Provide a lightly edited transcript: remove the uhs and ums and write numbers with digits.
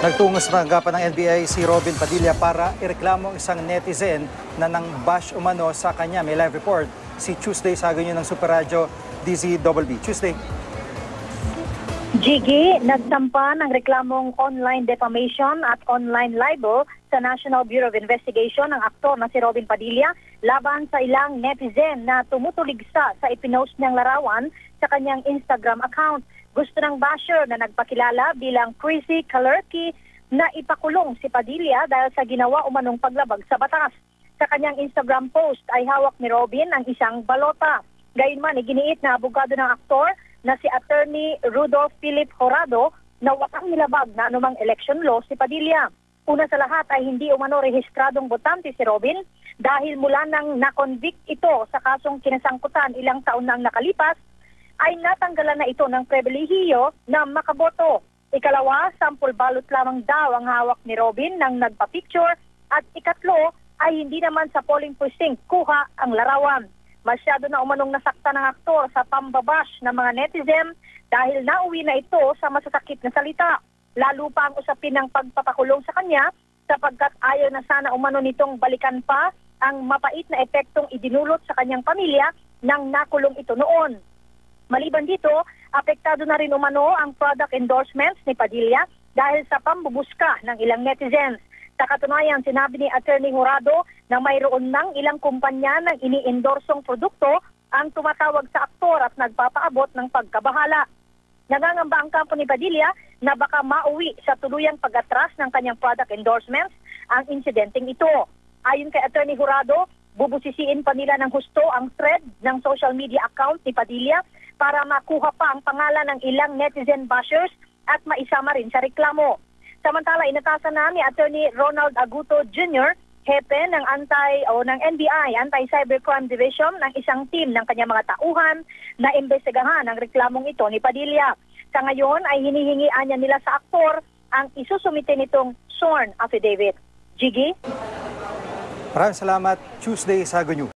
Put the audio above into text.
Nagtungo sa tanggapan ng NBI si Robin Padilla para ireklamo ang isang netizen na nang bash umano sa kanya. May live report si Tuesday Sagonyo ng Super Radio DZBB. Tuesday. Gigi, nagsampa ng reklamong online defamation at online libel sa National Bureau of Investigation ang aktor na si Robin Padilla laban sa ilang netizen na tumutuligsa sa ipinost niyang larawan sa kanyang Instagram account. Gusto ng basher na nagpakilala bilang Chrissy Kalerki na ipakulong si Padilla dahil sa ginawa umanong paglabag sa batas. Sa kanyang Instagram post ay hawak ni Robin ang isang balota. Gayunman, iginiit na abogado ng aktor na si Attorney Rudolph Philip Horado na walang nilabag na anumang election law si Padilla. Una sa lahat ay hindi umano rehistradong botante si Robin dahil mula nang na-convict ito sa kasong kinasangkutan ilang taon nang nakalipas, ay natanggalan na ito ng pribilehiyo na makaboto. Ikalawa, sample ballot lamang daw ang hawak ni Robin nang nagpa-picture at ikatlo ay hindi naman sa polling precinct kuha ang larawan. Masyado na umanong nasakta ng aktor sa pambabash ng mga netizen dahil nauwi na ito sa masasakit na salita. Lalo pa ang usapin ng pagpapakulong sa kanya sapagkat ayaw na sana umano nitong balikan pa ang mapait na epektong idinulot sa kanyang pamilya nang nakulong ito noon. Maliban dito, apektado na rin umano ang product endorsements ni Padilla dahil sa pambubuska ng ilang netizens. Sa katunayan, sinabi ni Attorney Horado na mayroon ng ilang kumpanya ng ini-endorsong produkto ang tumatawag sa aktor at nagpapaabot ng pagkabahala. Nangangamba ang kampo ni Padilla na baka mauwi sa tuluyang pag-atras ng kanyang product endorsements ang insidenteng ito. Ayon kay Attorney Horado, bubusisiin pa nila ng husto ang thread ng social media account ni Padilla para makuha pa ang pangalan ng ilang netizen bashers at maisama rin sa reklamo. Samantala, inatasan na ni Attorney Ronald Aguto Jr., hepe ng ng NBI, Anti-Cybercrime Division, ng isang team ng kanyang mga tauhan na imbestigahan ang reklamong ito ni Padilla. Sa ngayon ay hinihingian niya nila sa aktor ang isusumite nitong sworn affidavit. Gigi? Maraming salamat, Tuesday Sagonyo.